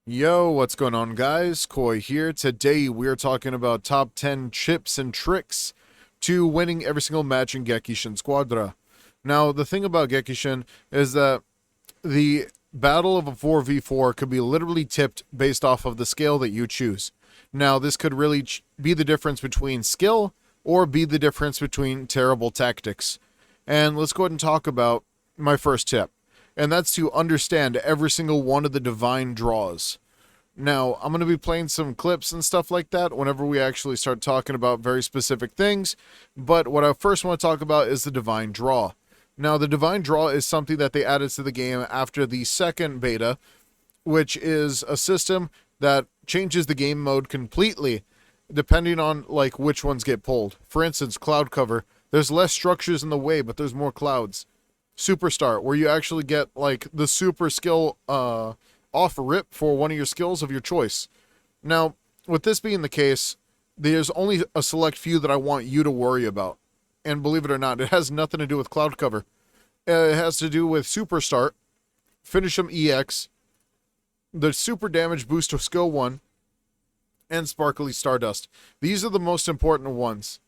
Yo, what's going on, guys? Koi here. Today we're talking about top 10 chips and tricks to winning every single match in GEKISHIN SQUADRA. Now, the thing about GEKISHIN is that the battle of a 4v4 could be literally tipped based off of the scale that you choose. Now, this could really be the difference between skill or be the difference between terrible tactics. And let's go ahead and talk about my first tip, and that's to understand every single one of the divine draws. Now, I'm going to be playing some clips and stuff like that whenever we actually start talking about very specific things, but what I first want to talk about is the divine draw. Now, the divine draw is something that they added to the game after the second beta, which is a system that changes the game mode completely depending on like which ones get pulled. For instance, cloud cover. There's less structures in the way, but there's more clouds. Superstar, where you actually get like the super skill off rip for one of your skills of your choice. Now, with this being the case, there's only a select few that I want you to worry about. And believe it or not, it has nothing to do with cloud cover. It has to do with super start, finish 'em EX, the super damage boost to skill 1, and sparkly stardust. These are the most important ones.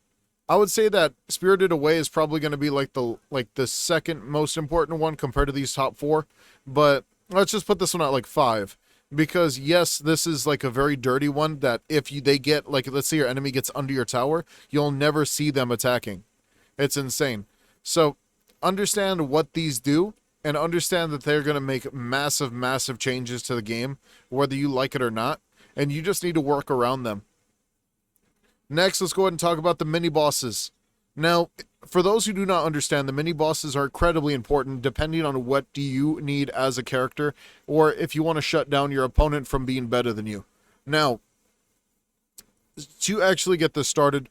I would say that Spirited Away is probably going to be like the second most important one compared to these top 4, but let's just put this one at like 5, because yes, this is like a very dirty one that if they get, like, let's say your enemy gets under your tower, you'll never see them attacking. It's insane. So understand what these do and understand that they're going to make massive changes to the game, whether you like it or not, and you just need to work around them. Next, let's go ahead and talk about the mini bosses. Now, for those who do not understand, the mini bosses are incredibly important depending on what do you need as a character, or if you want to shut down your opponent from being better than you. Now, to actually get this started,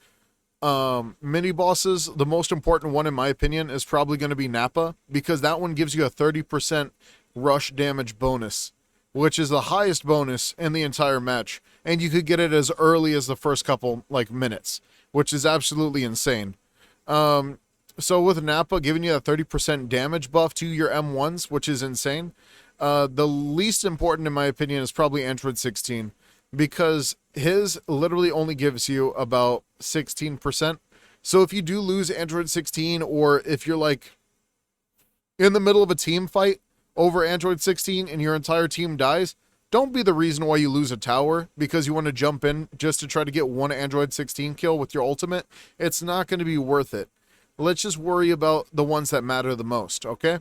mini bosses, the most important one in my opinion is probably going to be Nappa, because that one gives you a 30% rush damage bonus, which is the highest bonus in the entire match, and you could get it as early as the first couple like minutes, which is absolutely insane. So with Nappa giving you a 30% damage buff to your M1s, which is insane. The least important in my opinion is probably Android 16, because his literally only gives you about 16%. So if you do lose Android 16, or if you're like in the middle of a team fight over Android 16 and your entire team dies, don't be the reason why you lose a tower because you want to jump in just to try to get one Android 16 kill with your ultimate. It's not going to be worth it. Let's just worry about the ones that matter the most, okay?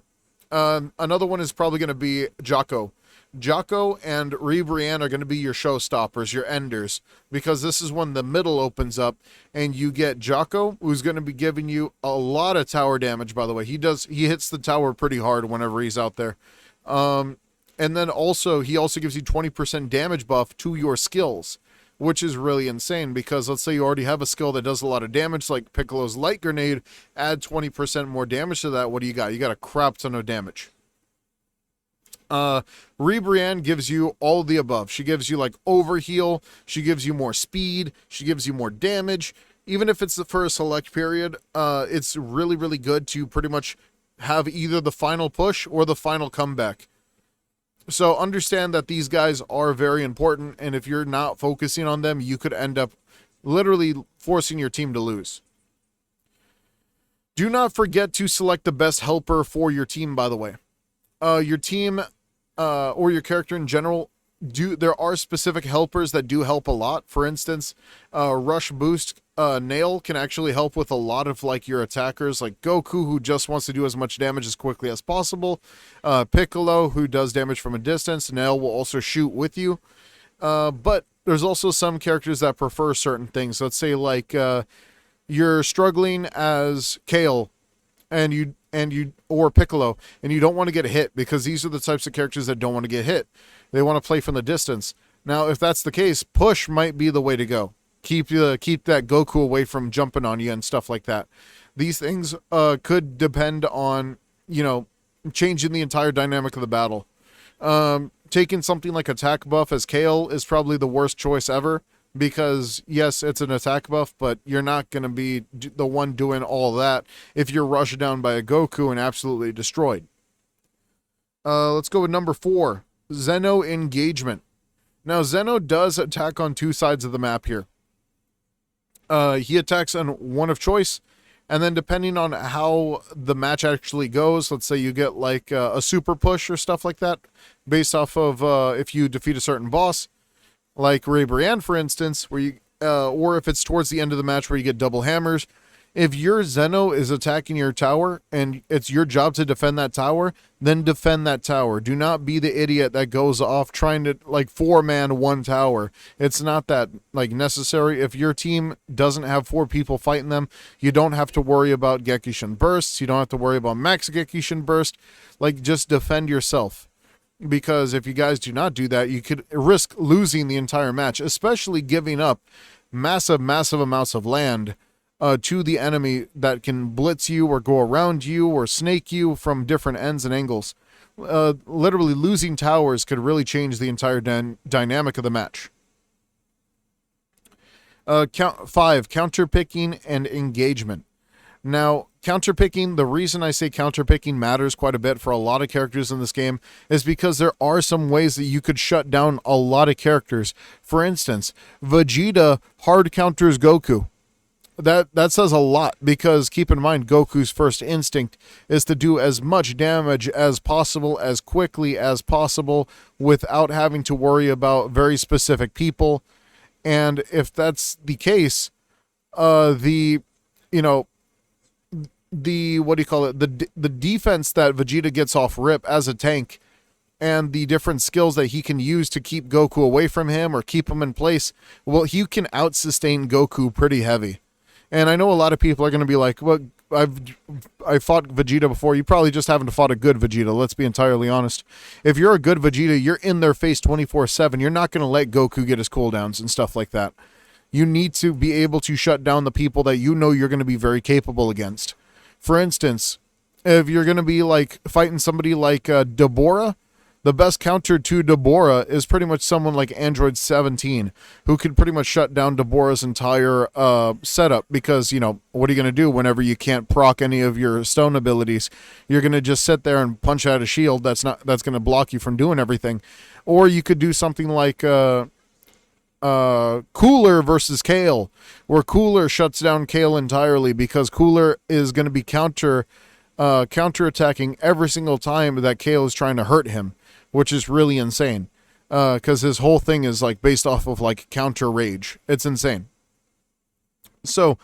Another one is probably going to be Jocko. Jocko and Rebrianne are going to be your showstoppers, your enders, because this is when the middle opens up and you get Jocko, who's going to be giving you a lot of tower damage, by the way. He hits the tower pretty hard whenever he's out there. And then also, he also gives you 20% damage buff to your skills, which is really insane, because let's say you already have a skill that does a lot of damage, like Piccolo's Light Grenade, add 20% more damage to that. What do you got? You got a crap ton of damage. Rebrianne gives you all of the above. She gives you like overheal, she gives you more speed, she gives you more damage. Even if it's for a select period, it's really good to pretty much have either the final push or the final comeback. So understand that these guys are very important, and if you're not focusing on them, you could end up literally forcing your team to lose. Do not forget to select the best helper for your team, by the way. Your team or your character in general, there are specific helpers that do help a lot. For instance, Rush Boost Nail can actually help with a lot of like your attackers, like Goku, who just wants to do as much damage as quickly as possible. Piccolo, who does damage from a distance. Nail will also shoot with you. But there's also some characters that prefer certain things. Let's say like you're struggling as Kale, and you or Piccolo, and you don't want to get hit, because these are the types of characters that don't want to get hit. They want to play from the distance. Now, if that's the case, push might be the way to go. Keep that Goku away from jumping on you and stuff like that. These things could depend on, changing the entire dynamic of the battle. Taking something like attack buff as Kale is probably the worst choice ever, because yes, it's an attack buff, but you're not going to be the one doing all that if you're rushed down by a Goku and absolutely destroyed. Let's go with number 4, Zeno engagement. Now, Zeno does attack on two sides of the map here. He attacks on one of choice, and then depending on how the match actually goes, let's say you get like a super push or stuff like that, based off of if you defeat a certain boss, like Ray Brienne, for instance, where you, or if it's towards the end of the match where you get double hammers. If your Zeno is attacking your tower and it's your job to defend that tower, then defend that tower. Do not be the idiot that goes off trying to like 4-man one tower. It's not that like necessary. If your team doesn't have 4 people fighting them, you don't have to worry about Gekishin bursts. You don't have to worry about max Gekishin burst. Like, just defend yourself. Because if you guys do not do that, you could risk losing the entire match, especially giving up massive amounts of land to the enemy that can blitz you or go around you or snake you from different ends and angles. Literally losing towers could really change the entire dynamic of the match. 5, counterpicking and engagement. Now, counterpicking, the reason I say counterpicking matters quite a bit for a lot of characters in this game is because there are some ways that you could shut down a lot of characters. For instance, Vegeta hard counters Goku. That says a lot, because keep in mind, Goku's first instinct is to do as much damage as possible, as quickly as possible, without having to worry about very specific people. And if that's the case, the defense that Vegeta gets off rip as a tank, and the different skills that he can use to keep Goku away from him or keep him in place, well, he can out-sustain Goku pretty heavy. And I know a lot of people are going to be like, well, I fought Vegeta before. You probably just haven't fought a good Vegeta. Let's be entirely honest. If you're a good Vegeta, you're in their face 24/7. You're not going to let Goku get his cooldowns and stuff like that. You need to be able to shut down the people that you know you're going to be very capable against. For instance, if you're going to be like fighting somebody like Deborah, the best counter to Deborah is pretty much someone like Android 17, who could pretty much shut down Deborah's entire setup, because, you know, what are you going to do whenever you can't proc any of your stone abilities? You're going to just sit there and punch out a shield that's going to block you from doing everything. Or you could do something like Cooler versus Kale, where Cooler shuts down Kale entirely, because Cooler is going to be counterattacking every single time that Kale is trying to hurt him, which is really insane, because his whole thing is like based off of like counter rage. It's insane. So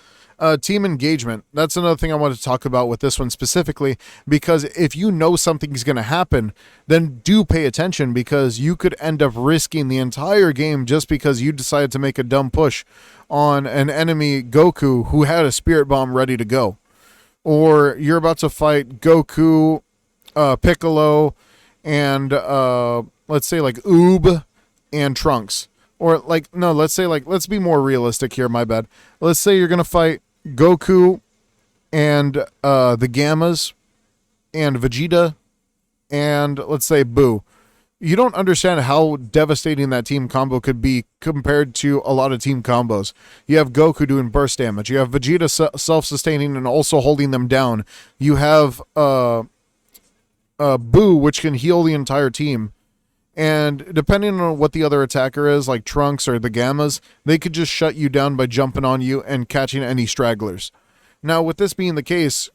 team engagement, that's another thing I want to talk about with this one specifically, because if you know something's going to happen, then do pay attention, because you could end up risking the entire game just because you decided to make a dumb push on an enemy Goku who had a spirit bomb ready to go. Or you're about to fight Goku, Piccolo, and let's say like Oob and Trunks. Or like, no, let's say like, let's be more realistic here, my bad. Let's say you're going to fight Goku and the Gammas and Vegeta and let's say Boo. You don't understand how devastating that team combo could be compared to a lot of team combos. You have Goku doing burst damage. You have Vegeta self-sustaining and also holding them down. You have Boo, which can heal the entire team. And depending on what the other attacker is, like Trunks or the Gammas, they could just shut you down by jumping on you and catching any stragglers. Now, with this being the case,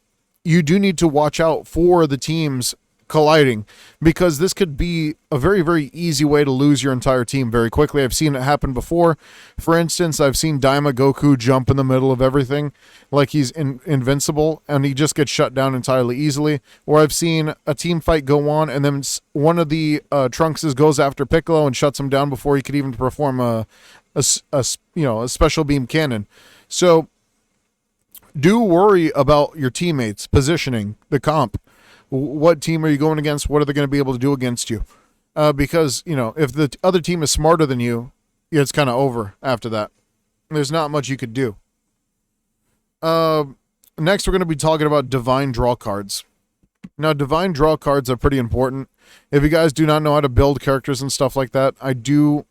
you do need to watch out for the teams colliding, because this could be a very, very easy way to lose your entire team very quickly. I've seen it happen before. For instance, I've seen Daima Goku jump in the middle of everything like he's invincible, and he just gets shut down entirely easily. Or I've seen a team fight go on, and then one of the Trunkses goes after Piccolo and shuts him down before he could even perform a special beam cannon. So do worry about your teammates positioning the comp. What team are you going against? What are they going to be able to do against you? Because, you know, if the other team is smarter than you, it's kind of over after that. There's not much you could do. Next, we're going to be talking about divine draw cards. Now, divine draw cards are pretty important. If you guys do not know how to build characters and stuff like that, I do,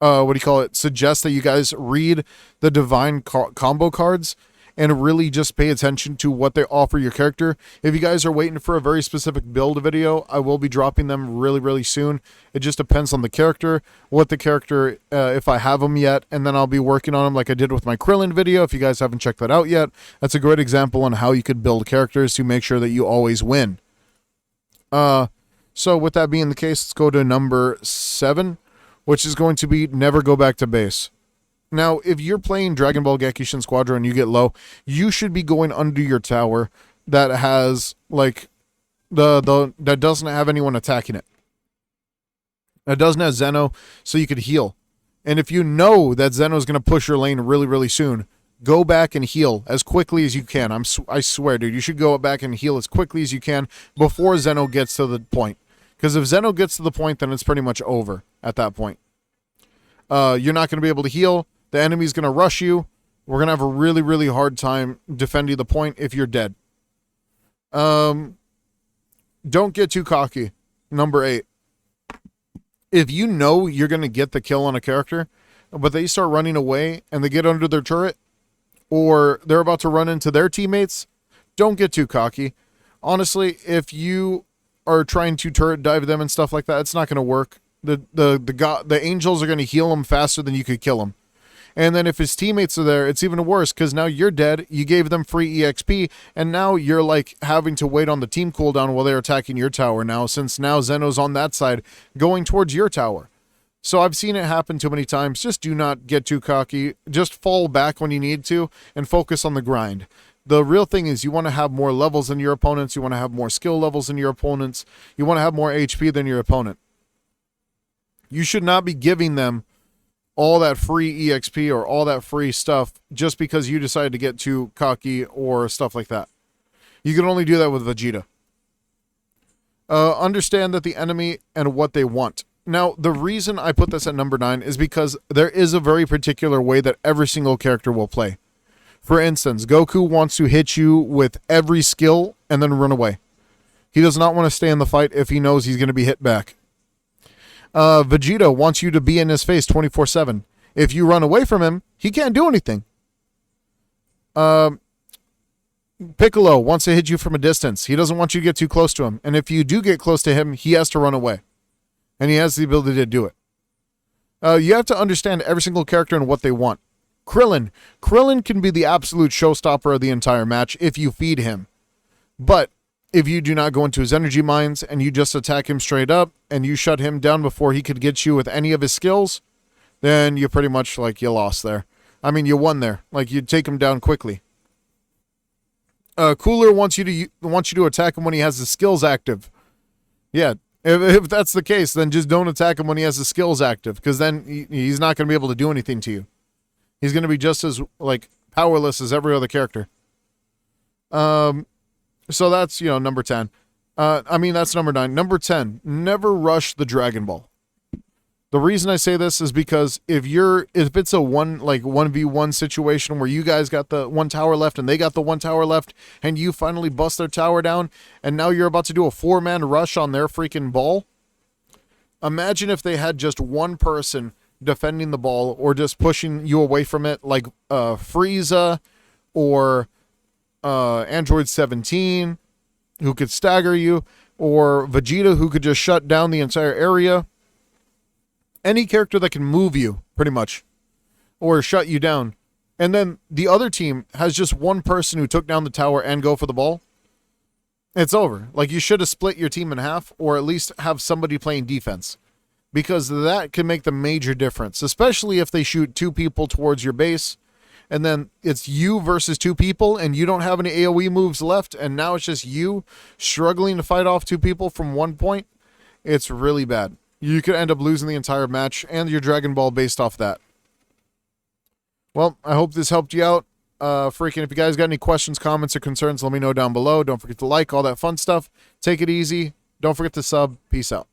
suggest that you guys read the divine combo cards and really just pay attention to what they offer your character. If you guys are waiting for a very specific build video, I will be dropping them really, really soon. It just depends on the character, what the character, if I have them yet, and then I'll be working on them like I did with my Krillin video. If you guys haven't checked that out yet, that's a great example on how you could build characters to make sure that you always win. So with that being the case, let's go to number 7, which is going to be never go back to base. Now, if you're playing Dragon Ball GEKISHIN SQUADRA and you get low, you should be going under your tower that has, like, that doesn't have anyone attacking it. That doesn't have Zeno, so you could heal. And if you know that Zeno is going to push your lane really, really soon, go back and heal as quickly as you can. I swear, dude, you should go back and heal as quickly as you can before Zeno gets to the point. Because if Zeno gets to the point, then it's pretty much over at that point. You're not going to be able to heal. The enemy's going to rush you. We're going to have a really, really hard time defending the point if you're dead. Don't get too cocky. Number 8. If you know you're going to get the kill on a character, but they start running away and they get under their turret, or they're about to run into their teammates, don't get too cocky. Honestly, if you are trying to turret dive them and stuff like that, it's not going to work. The angels are going to heal him faster than you could kill him. And then if his teammates are there, it's even worse because now you're dead. You gave them free EXP, and now you're like having to wait on the team cooldown while they're attacking your tower now, since now Zeno's on that side going towards your tower. So I've seen it happen too many times. Just do not get too cocky. Just fall back when you need to and focus on the grind. The real thing is you want to have more levels than your opponents. You want to have more skill levels than your opponents. You want to have more HP than your opponent. You should not be giving them all that free EXP or all that free stuff just because you decided to get too cocky or stuff like that. You can only do that with Vegeta. Understand that the enemy and what they want. Now, the reason I put this at number 9 is because there is a very particular way that every single character will play. For instance, Goku wants to hit you with every skill and then run away. He does not want to stay in the fight if he knows he's going to be hit back. Vegeta wants you to be in his face 24/7. If you run away from him, he can't do anything. Piccolo wants to hit you from a distance. He doesn't want you to get too close to him. And if you do get close to him, he has to run away. And he has the ability to do it. You have to understand every single character and what they want. Krillin can be the absolute showstopper of the entire match if you feed him. But if you do not go into his energy mines and you just attack him straight up and you shut him down before he could get you with any of his skills, then you pretty much, like, you lost there. I mean, you won there. Like, you take him down quickly. Cooler wants you to attack him when he has his skills active. Yeah, if that's the case, then just don't attack him when he has his skills active, because then he's not going to be able to do anything to you. He's going to be just as, like, powerless as every other character. So that's, number 10. That's number 9. Number 10, never rush the Dragon Ball. The reason I say this is because if it's a 1v1 situation where you guys got the one tower left and they got the one tower left and you finally bust their tower down and now you're about to do a 4-man rush on their freaking ball. Imagine if they had just one person defending the ball or just pushing you away from it, like Frieza or Android 17, who could stagger you, or Vegeta, who could just shut down the entire area. Any character that can move you, pretty much, or shut you down. And then the other team has just one person who took down the tower and go for the ball. It's over. Like, you should have split your team in half, or at least have somebody playing defense. Because that can make the major difference, especially if they shoot 2 people towards your base, and then it's you versus 2 people, and you don't have any AoE moves left, and now it's just you struggling to fight off 2 people from one point. It's really bad. You could end up losing the entire match and your Dragon Ball based off that. Well, I hope this helped you out. If you guys got any questions, comments, or concerns, let me know down below. Don't forget to like, all that fun stuff. Take it easy. Don't forget to sub. Peace out.